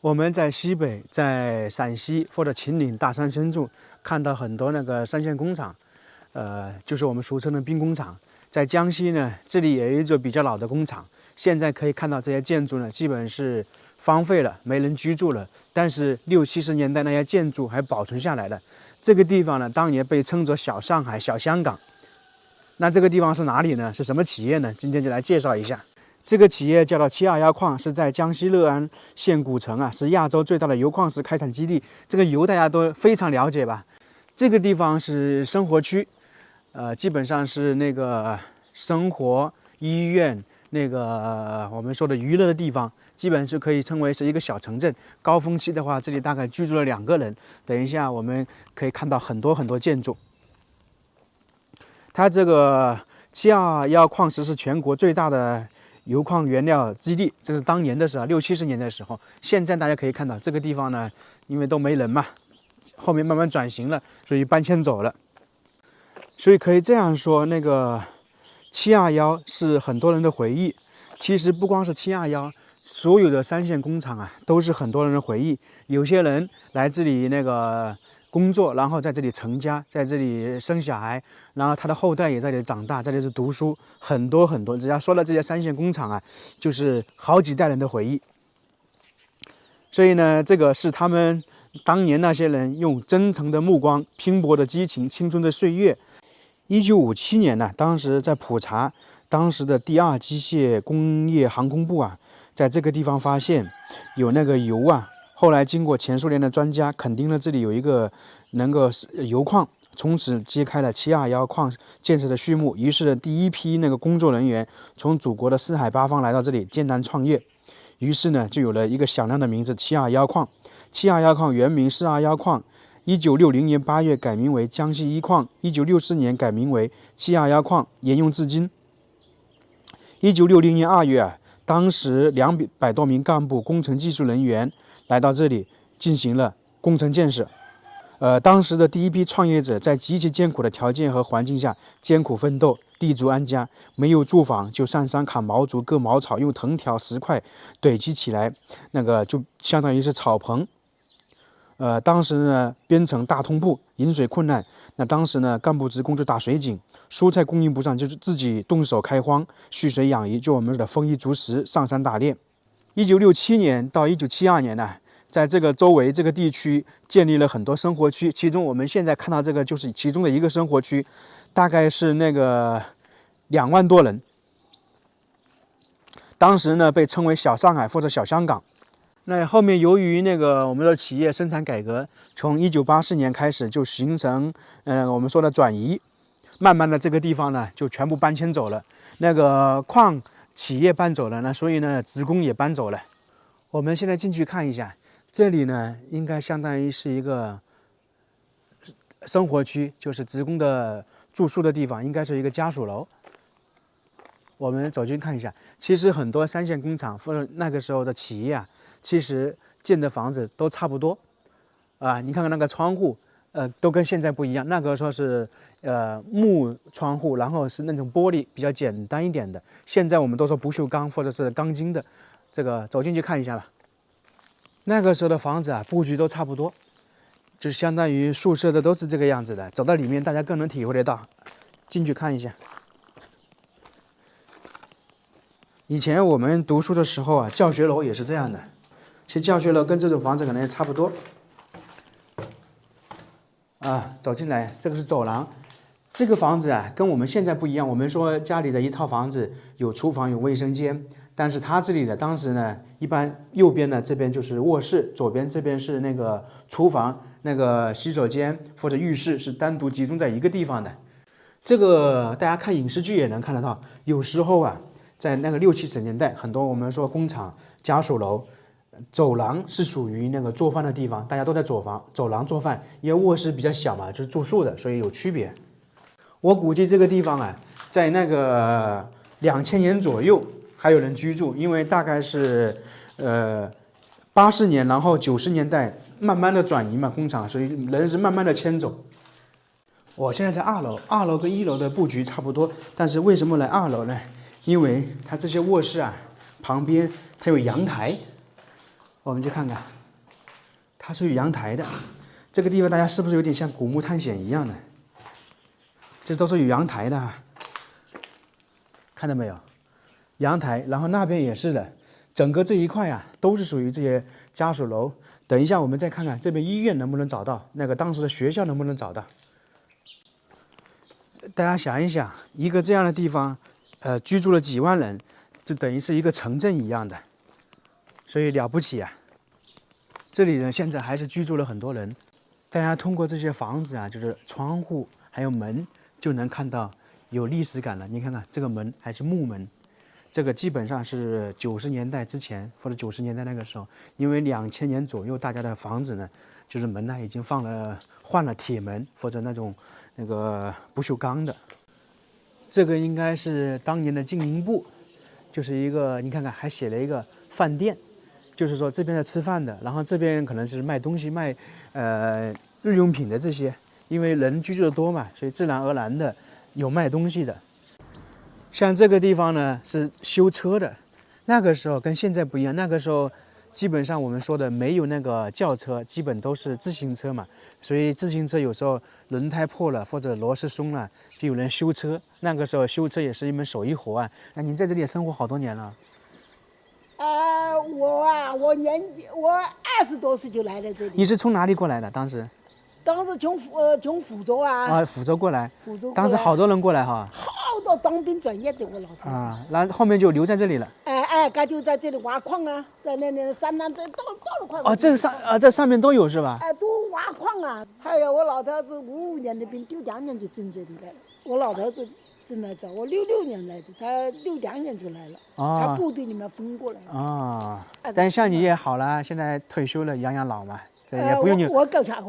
我们在西北，在陕西或者秦岭大山深处看到很多那个三线工厂，就是我们俗称的兵工厂。在江西呢，这里也有一座比较老的工厂，现在可以看到这些建筑呢，基本是荒废了，没人居住了。但是60、70年代那些建筑还保存下来了。这个地方呢，当年被称作小上海、小香港。那这个地方是哪里呢？是什么企业呢？今天就来介绍一下。这个企业叫做721矿，是在江西乐安县古城啊，是亚洲最大的油矿石开采基地。这个油大家都非常了解吧？这个地方是生活区，基本上是那个生活、医院，那个我们说的娱乐的地方，基本是可以称为是一个小城镇。高峰期的话，这里大概居住了2个人。等一下我们可以看到很多建筑。它这个721矿石是全国最大的油矿原料基地，这是当年的时候，60、70年的时候。现在大家可以看到这个地方呢，因为都没人嘛，后面慢慢转型了，所以搬迁走了。所以可以这样说，那个721是很多人的回忆。其实不光是721，所有的三线工厂啊，都是很多人的回忆。有些人来这里那个工作，然后在这里成家，在这里生小孩，然后他的后代也在这里长大，在这里读书，很多。只要说到这些三线工厂啊，就是好几代人的回忆。所以呢，这个是他们当年那些人用真诚的目光、拼搏的激情、青春的岁月。1957年呢，当时在普查，当时的第2机械工业航空部啊，在这个地方发现有那个油啊。后来经过前苏联的专家肯定了这里有一个能够油矿，从此揭开了721矿建设的序幕。于是第一批那个工作人员从祖国的4海8方来到这里艰难创业，于是呢就有了一个响亮的名字721矿。721矿原名421矿，1960年8月改名为江西一矿，1964年改名为721矿，沿用至今。1960年2月啊，当时200多名干部、工程技术人员来到这里进行了工程建设。当时的第一批创业者在极其艰苦的条件和环境下艰苦奋斗，立足安家，没有住房就上山砍毛竹、割茅草，用藤条、石块堆积起来，那个就相当于是草棚。当时呢，编程大通铺，饮水困难。那当时呢，干部职工就打水井，蔬菜供应不上，就是自己动手开荒，蓄水养鱼，就我们的丰衣足食，上山打猎。1967年到1972年呢，在这个周围这个地区建立了很多生活区，其中我们现在看到这个就是其中的一个生活区，大概是那个2万多人。当时呢，被称为小上海或者小香港。那后面由于那个我们的企业生产改革，从1984年开始就形成我们说的转移，慢慢的这个地方呢就全部搬迁走了。那个矿企业搬走了呢，所以呢职工也搬走了。我们现在进去看一下，这里呢应该相当于是一个生活区，就是职工的住宿的地方，应该是一个家属楼。我们走进看一下，其实很多三线工厂或者那个时候的企业啊，其实建的房子都差不多啊。你看看那个窗户，都跟现在不一样。那个说是木窗户，然后是那种玻璃比较简单一点的。现在我们都说不锈钢或者是钢筋的。这个走进去看一下吧。那个时候的房子啊，布局都差不多，就相当于宿舍的都是这个样子的。走到里面，大家更能体会得到。进去看一下。以前我们读书的时候啊，教学楼也是这样的。其实教学楼跟这种房子可能也差不多。走进来，这个是走廊。这个房子啊，跟我们现在不一样。我们说家里的一套房子有厨房、有卫生间，但是它这里的当时呢，一般右边呢这边就是卧室，左边这边是那个厨房，那个洗手间或者浴室是单独集中在一个地方的。这个大家看影视剧也能看得到，有时候啊。在那个60、70年代，很多我们说工厂、家属楼，走廊是属于那个做饭的地方，大家都在走廊做饭，因为卧室比较小嘛，就是住宿的，所以有区别。我估计这个地方啊，在那个2000年左右还有人居住，因为大概是80年，然后90年代慢慢的转移嘛，工厂，所以人是慢慢的迁走。我现在在2楼，2楼跟1楼的布局差不多，但是为什么来2楼呢？因为它这些卧室啊，旁边它有阳台，我们去看看，它是有阳台的。这个地方大家是不是有点像古墓探险一样的？这都是有阳台的，看到没有？阳台，然后那边也是的，整个这一块啊都是属于这些家属楼。等一下我们再看看这边医院能不能找到，那个当时的学校能不能找到。大家想一想，一个这样的地方，居住了几万人，就等于是一个城镇一样的，所以了不起啊！这里呢现在还是居住了很多人。大家通过这些房子啊，就是窗户还有门，就能看到有历史感了。你看看这个门还是木门，这个基本上是90年代之前或者90年代那个时候，因为2000年左右大家的房子呢，就是门呢已经换了铁门或者那个不锈钢的。这个应该是当年的经营部，就是一个你看看还写了一个饭店。就是说这边的吃饭的，然后这边可能是卖东西、卖日用品的这些，因为人居住的多嘛，所以自然而然的有卖东西的。像这个地方呢是修车的，那个时候跟现在不一样，那个时候基本上我们说的没有那个轿车，基本都是自行车嘛，所以自行车有时候轮胎破了或者螺丝松了，就有人修车。那个时候修车也是一门手艺活啊。那您在这里也生活好多年了？我20多岁就来了这里。你是从哪里过来的？当时从福州啊。福州过来。福州过来。当时好多人过来哈。好多当兵转业的我老头。然后后面就留在这里了。他就在这里挖矿啊，在那山上到了快。这上面都有是吧？都挖矿啊。还有我老头子55年的兵，62年就征这里来了。我老头子真来早，我66年来的，他62年就来了。他部队里面分过来的。但像你也好了，现在退休了，养老嘛，这也不用你。我够呛。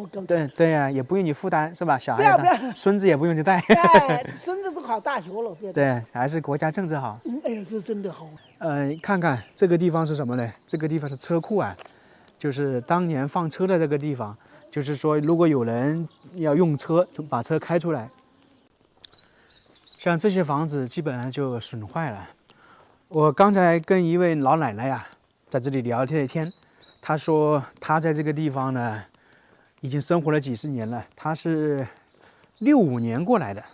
对呀，也不用你负担是吧？小孩不要，孙子也不用你带。孙子都考大学了。对，还是国家政策好。是真的好。看看这个地方是什么呢？这个地方是车库啊，就是当年放车的这个地方。就是说，如果有人要用车，就把车开出来。像这些房子基本上就损坏了。我刚才跟一位老奶奶呀，在这里聊天，她说她在这个地方呢，已经生活了几十年了。她是65年过来的，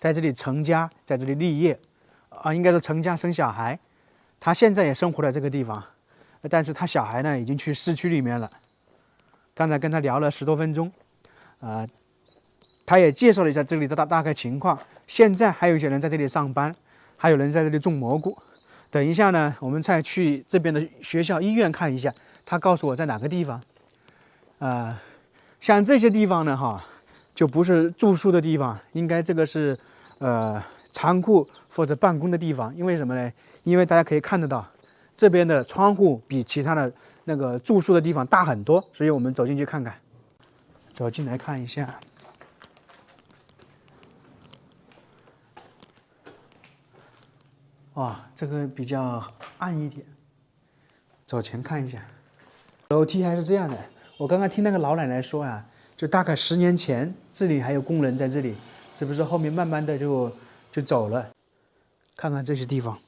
在这里成家，在这里立业，应该是成家生小孩。她现在也生活在这个地方，但是她小孩呢已经去市区里面了。刚才跟她聊了10多分钟，她也介绍了一下这里的大概情况。现在还有一些人在这里上班，还有人在这里种蘑菇。等一下呢，我们再去这边的学校、医院看一下，他告诉我在哪个地方。像这些地方呢，就不是住宿的地方，应该这个是仓库或者办公的地方。因为什么呢？因为大家可以看得到，这边的窗户比其他的那个住宿的地方大很多，所以我们走进去看看。走进来看一下。这个比较暗一点，走前看一下。楼梯还是这样的。我刚刚听那个老奶奶说啊，就大概10年前这里还有工人在这里，是不是后面慢慢的就走了？看看这些地方，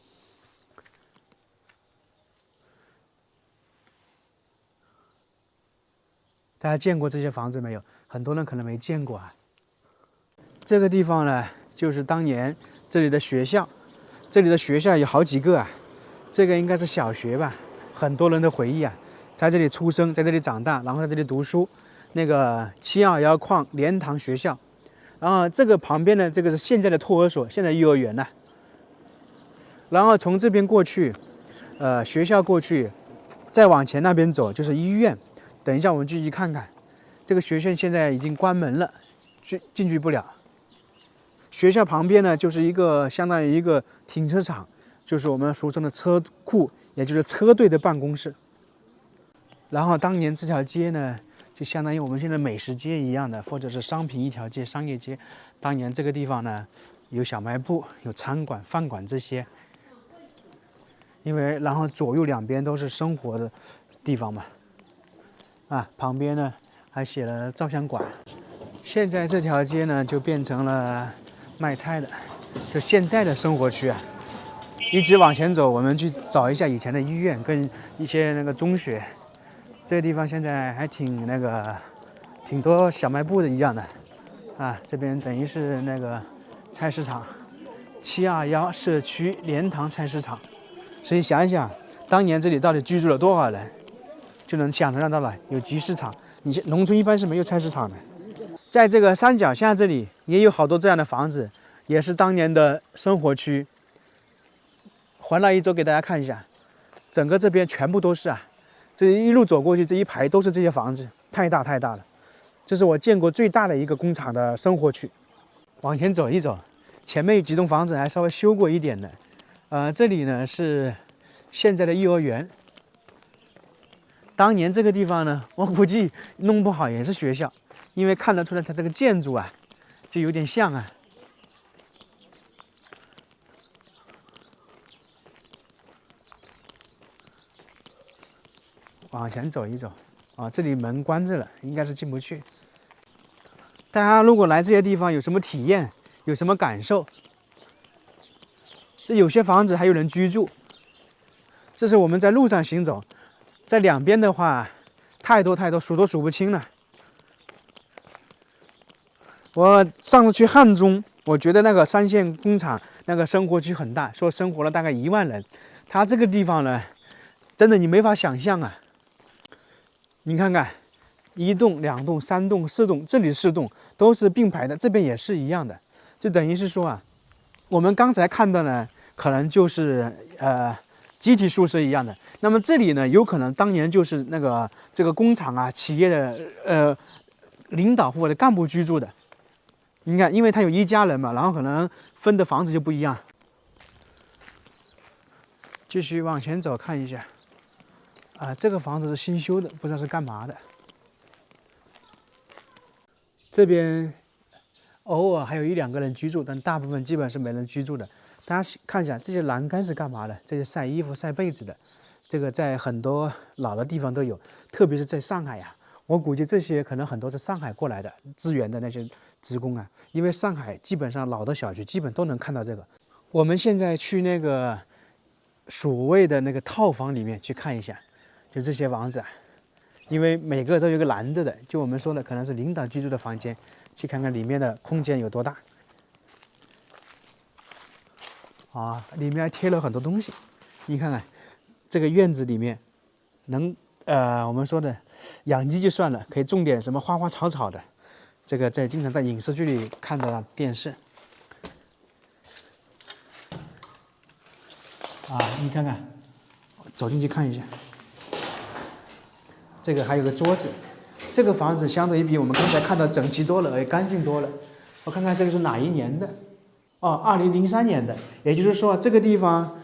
大家见过这些房子没有？很多人可能没见过啊。这个地方呢，就是当年这里的学校。这里的学校有好几个啊，这个应该是小学吧，很多人的回忆啊，在这里出生，在这里长大，然后在这里读书。那个721矿莲塘学校，然后这个旁边呢，这个是现在的托儿所，现在幼儿园了。然后从这边过去，学校过去，再往前那边走就是医院。等一下我们继续看看，这个学校现在已经关门了，进去不了。学校旁边呢，就是相当于一个停车场，就是我们俗称的车库，也就是车队的办公室。然后当年这条街呢，就相当于我们现在美食街一样的，或者是商品一条街、商业街。当年这个地方呢，有小卖部、有餐馆、饭馆这些。然后左右两边都是生活的地方嘛。旁边呢还写了照相馆。现在这条街呢，就变成了卖菜的，就现在的生活区啊。一直往前走，我们去找一下以前的医院跟一些那个中学。这个地方现在还挺挺多小卖部的一样的，啊，这边等于是那个菜市场，721社区莲塘菜市场。所以想一想，当年这里到底居住了多少人，就能想象到了有集市场。你农村一般是没有菜市场的。在这个山脚下这里也有好多这样的房子，也是当年的生活区。环绕一周给大家看一下，整个这边全部都是啊，这一路走过去，这一排都是这些房子，太大太大了。这是我见过最大的一个工厂的生活区。往前走一走，前面有几栋房子还稍微修过一点的。这里呢是现在的幼儿园。当年这个地方呢，我估计弄不好也是学校，因为看得出来它这个建筑啊，就有点像啊。往前走一走，啊，这里门关着了，应该是进不去。大家如果来这些地方有什么体验，有什么感受？这有些房子还有人居住，这是我们在路上行走，在两边的话，太多，数都数不清了。我上次去汉中，我觉得那个三线工厂那个生活区很大，说生活了大概1万人。它这个地方呢，真的你没法想象啊！你看看，1栋、2栋、3栋、4栋，这里4栋都是并排的，这边也是一样的，就等于是说啊，我们刚才看到呢。可能就是集体宿舍一样的。那么这里呢，有可能当年就是这个工厂啊、企业的领导或者干部居住的。你看，因为他有一家人嘛，然后可能分的房子就不一样。继续往前走看一下，这个房子是新修的，不知道是干嘛的。这边偶尔还有1、2个人居住，但大部分基本是没人居住的。大家看一下这些栏杆是干嘛的？这些晒衣服、晒被子的，这个在很多老的地方都有，特别是在上海呀。我估计这些可能很多是上海过来的支援的那些职工啊，因为上海基本上老的小区基本都能看到这个。我们现在去那个所谓的那个套房里面去看一下，就这些房子，因为每个都有个拦着的，就我们说的可能是领导居住的房间，去看看里面的空间有多大。里面还贴了很多东西，你看看，这个院子里面能我们说的养鸡就算了，可以种点什么花花草草的，这个经常在影视剧里看到的电视。你看看，走进去看一下，这个还有个桌子，这个房子相对于比我们刚才看到整齐多了，也干净多了。我看看这个是哪一年的？2003年的，也就是说这个地方，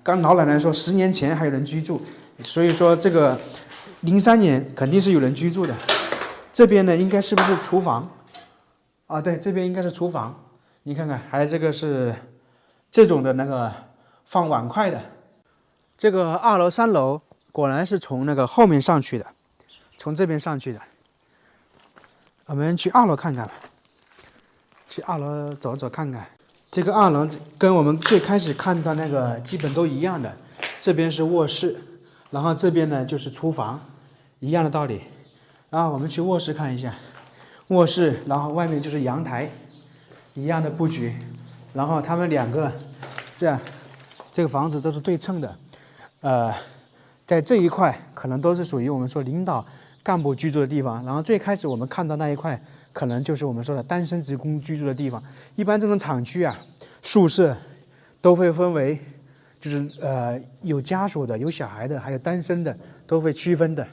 刚老奶奶说10年前还有人居住，所以说这个03年肯定是有人居住的。这边呢，应该是不是厨房？对，这边应该是厨房。你看看，还有这个是这种的那个放碗筷的。这个2楼、3楼果然是从那个后面上去的，从这边上去的。我们去2楼看看吧。去2楼走走看看，这个2楼跟我们最开始看到那个基本都一样的，这边是卧室，然后这边呢就是厨房，一样的道理。然后我们去卧室看一下，卧室，然后外面就是阳台，一样的布局。然后他们2个这样，这个房子都是对称的，在这一块可能都是属于我们说领导干部居住的地方。然后最开始我们看到那一块，可能就是我们说的单身职工居住的地方。一般这种厂区啊，宿舍都会分为，就是有家属的、有小孩的，还有单身的，都会区分的。